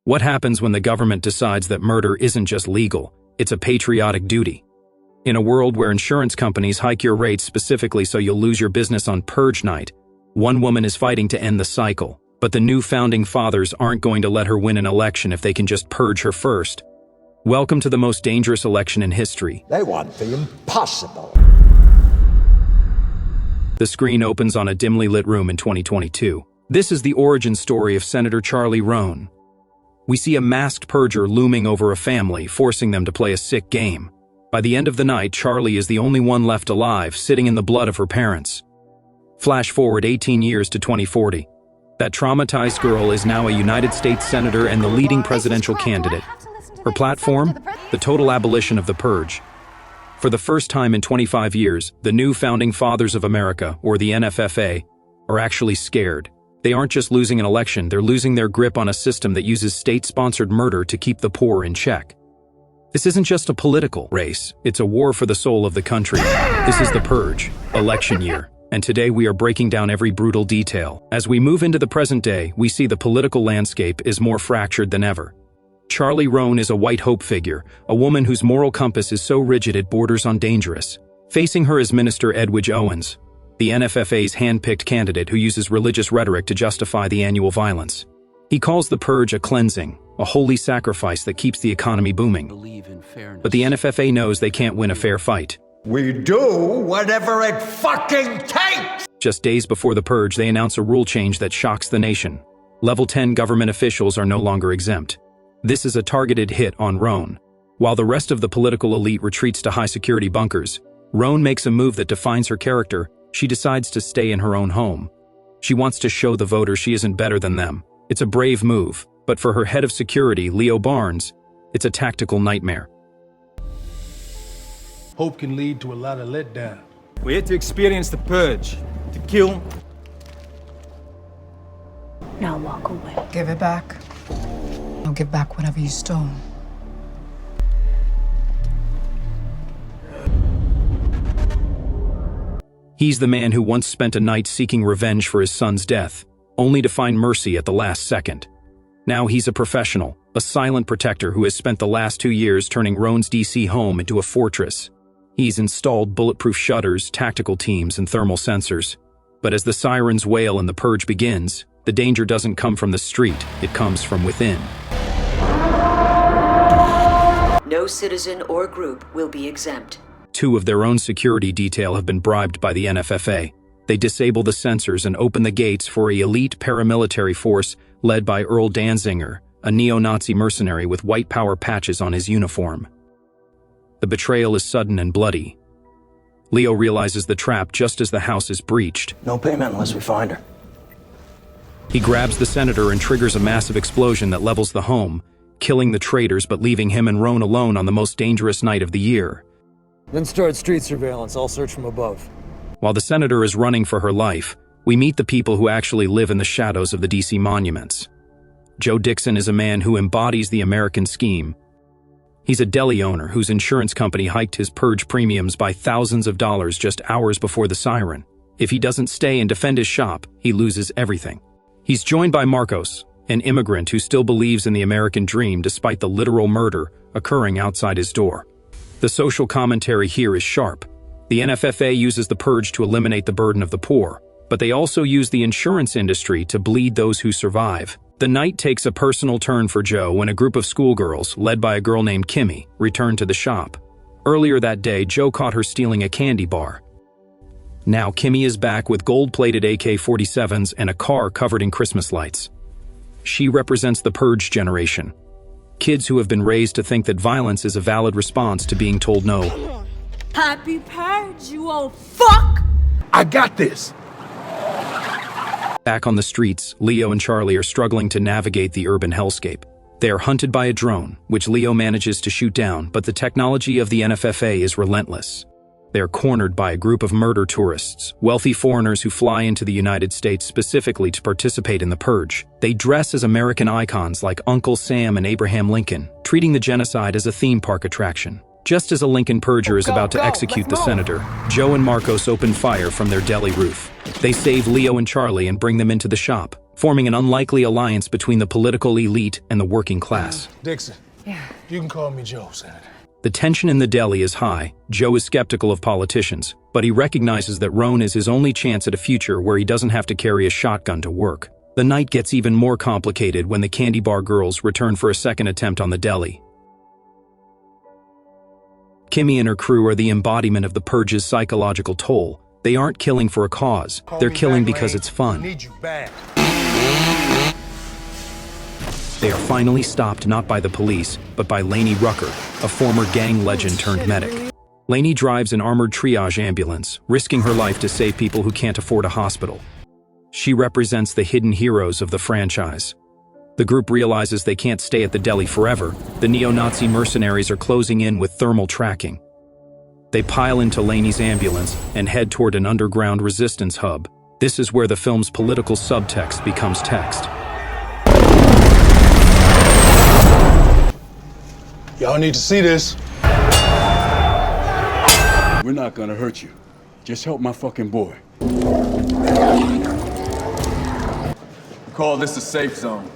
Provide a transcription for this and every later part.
What happens when the government decides that murder isn't just legal, it's a patriotic duty? In a world where insurance companies hike your rates specifically so you'll lose your business on Purge Night, one woman is fighting to end the cycle. But the new founding fathers aren't going to let her win an election if they can just purge her first. Welcome to the most dangerous election in history. They want the impossible. The screen opens on a dimly lit room in 2022. This is the origin story of Senator Charlie Roan. We see a masked purger looming over a family, forcing them to play a sick game. By the end of the night, Charlie is the only one left alive, sitting in the blood of her parents. Flash forward 18 years to 2040. That traumatized girl is now a United States Senator and the leading presidential candidate. Her platform? The total abolition of the purge. For the first time in 25 years, the new founding fathers of America, or the NFFA, are actually scared. They aren't just losing an election, they're losing their grip on a system that uses state-sponsored murder to keep the poor in check. This isn't just a political race, it's a war for the soul of the country. This is the purge, election year. And today we are breaking down every brutal detail. As we move into the present day, we see the political landscape is more fractured than ever. Charlie Roan is a white hope figure, a woman whose moral compass is so rigid it borders on dangerous. Facing her is Minister Edwidge Owens, the NFFA's hand-picked candidate who uses religious rhetoric to justify the annual violence. He calls the purge a cleansing, a holy sacrifice that keeps the economy booming. But the NFFA knows they can't win a fair fight. We do whatever it fucking takes! Just days before the purge, they announce a rule change that shocks the nation. Level 10 government officials are no longer exempt. This is a targeted hit on Roan. While the rest of the political elite retreats to high-security bunkers, Roan makes a move that defines her character. She decides to stay in her own home. She wants to show the voters she isn't better than them. It's a brave move, but for her head of security, Leo Barnes, it's a tactical nightmare. Hope can lead to a lot of letdown. We're here to experience the purge, to kill. Now walk away. Give it back. I'll give back whatever you stole. He's the man who once spent a night seeking revenge for his son's death, only to find mercy at the last second. Now he's a professional, a silent protector who has spent the last 2 years turning Roan's DC home into a fortress. He's installed bulletproof shutters, tactical teams, and thermal sensors. But as the sirens wail and the purge begins, the danger doesn't come from the street, it comes from within. No citizen or group will be exempt. 2 of their own security detail have been bribed by the NFFA. They disable the sensors and open the gates for an elite paramilitary force led by Earl Danziger, a neo-Nazi mercenary with white power patches on his uniform. The betrayal is sudden and bloody. Leo realizes the trap just as the house is breached. No payment unless we find her. He grabs the senator and triggers a massive explosion that levels the home, killing the traitors but leaving him and Roan alone on the most dangerous night of the year. Then start street surveillance. I'll search from above. While the senator is running for her life, we meet the people who actually live in the shadows of the DC monuments. Joe Dixon is a man who embodies the American scheme. He's a deli owner whose insurance company hiked his purge premiums by thousands of dollars just hours before the siren. If he doesn't stay and defend his shop, he loses everything. He's joined by Marcos, an immigrant who still believes in the American dream despite the literal murder occurring outside his door. The social commentary here is sharp. The NFFA uses the purge to eliminate the burden of the poor, but they also use the insurance industry to bleed those who survive. The night takes a personal turn for Joe when a group of schoolgirls, led by a girl named Kimmy, return to the shop. Earlier that day, Joe caught her stealing a candy bar. Now Kimmy is back with gold-plated AK-47s and a car covered in Christmas lights. She represents the purge generation. Kids who have been raised to think that violence is a valid response to being told no. Happy purge, you old fuck! I got this! Back on the streets, Leo and Charlie are struggling to navigate the urban hellscape. They are hunted by a drone, which Leo manages to shoot down, but the technology of the NFFA is relentless. They are cornered by a group of murder tourists, wealthy foreigners who fly into the United States specifically to participate in the purge. They dress as American icons like Uncle Sam and Abraham Lincoln, treating the genocide as a theme park attraction. Just as a Lincoln purger is about to execute the senator, Joe and Marcos open fire from their deli roof. They save Leo and Charlie and bring them into the shop. forming an unlikely alliance between the political elite and the working class. Dixon. Yeah. You can call me Joe, Senator. The tension in the deli is high. Joe is skeptical of politicians, but he recognizes that Roan is his only chance at a future where he doesn't have to carry a shotgun to work. The night gets even more complicated when the candy bar girls return for a second attempt on the deli. Kimmy and her crew are the embodiment of the Purge's psychological toll. They aren't killing for a cause. They're killing because it's fun. I need you bad. They are finally stopped not by the police, but by Lainey Rucker, a former gang legend turned medic. Lainey drives an armored triage ambulance, risking her life to save people who can't afford a hospital. She represents the hidden heroes of the franchise. The group realizes they can't stay at the deli forever. The neo-Nazi mercenaries are closing in with thermal tracking. They pile into Lainey's ambulance and head toward an underground resistance hub. This is where the film's political subtext becomes text. Y'all need to see this. We're not gonna hurt you. Just help my fucking boy. Call this a safe zone.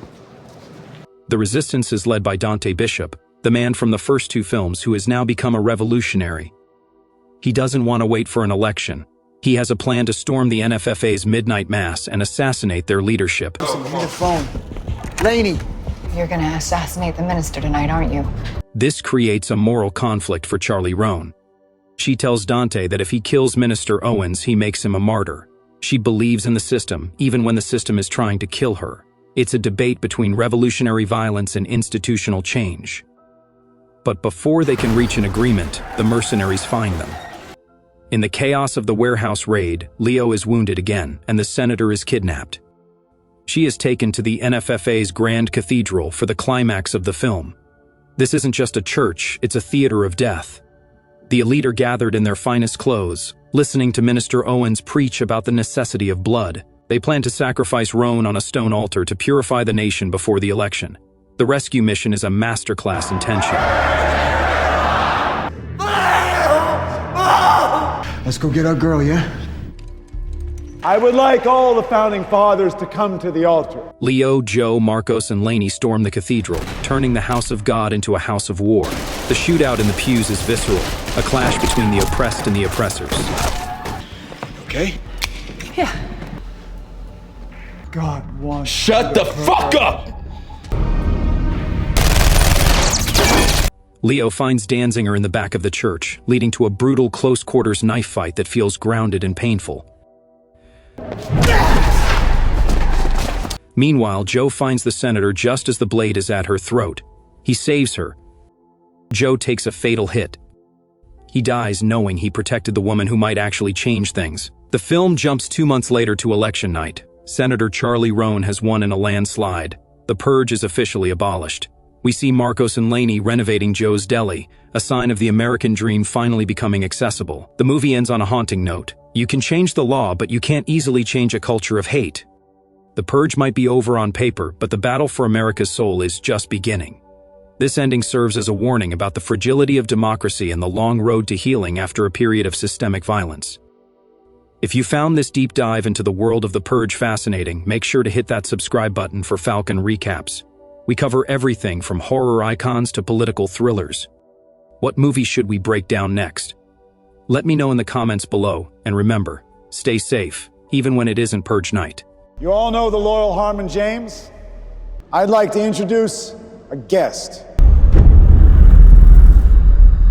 The resistance is led by Dante Bishop, the man from the first two films who has now become a revolutionary. He doesn't want to wait for an election. He has a plan to storm the NFFA's midnight mass and assassinate their leadership. Listen, give me the phone. Lainey! You're gonna assassinate the minister tonight, aren't you? This creates a moral conflict for Charlie Roan. She tells Dante that if he kills Minister Owens, he makes him a martyr. She believes in the system, even when the system is trying to kill her. It's a debate between revolutionary violence and institutional change. But before they can reach an agreement, the mercenaries find them. In the chaos of the warehouse raid, Leo is wounded again, and the senator is kidnapped. She is taken to the NFFA's Grand Cathedral for the climax of the film. This isn't just a church, it's a theater of death. The elite are gathered in their finest clothes, listening to Minister Owens preach about the necessity of blood. They plan to sacrifice Roan on a stone altar to purify the nation before the election. The rescue mission is a masterclass in tension. Let's go get our girl, yeah? I would like all the founding fathers to come to the altar. Leo, Joe, Marcos, and Lainey storm the cathedral, turning the house of God into a house of war. The shootout in the pews is visceral, a clash between the oppressed and the oppressors. Okay? Yeah. God wants. Shut the fuck up! Leo finds Danziger in the back of the church, leading to a brutal close-quarters knife fight that feels grounded and painful. Meanwhile, Joe finds the senator just as the blade is at her throat. He saves her. Joe takes a fatal hit. He dies knowing he protected the woman who might actually change things. The film jumps 2 months later to election night. Senator Charlie Roan has won in a landslide. The Purge is officially abolished. We see Marcos and Lainey renovating Joe's deli, a sign of the American dream finally becoming accessible. The movie ends on a haunting note. You can change the law, but you can't easily change a culture of hate. The Purge might be over on paper, but the battle for America's soul is just beginning. This ending serves as a warning about the fragility of democracy and the long road to healing after a period of systemic violence. If you found this deep dive into the world of The Purge fascinating, make sure to hit that subscribe button for Falcon Recaps. We cover everything from horror icons to political thrillers. What movie should we break down next? Let me know in the comments below, and remember, stay safe, even when it isn't Purge Night. You all know the loyal Harmon James? I'd like to introduce a guest.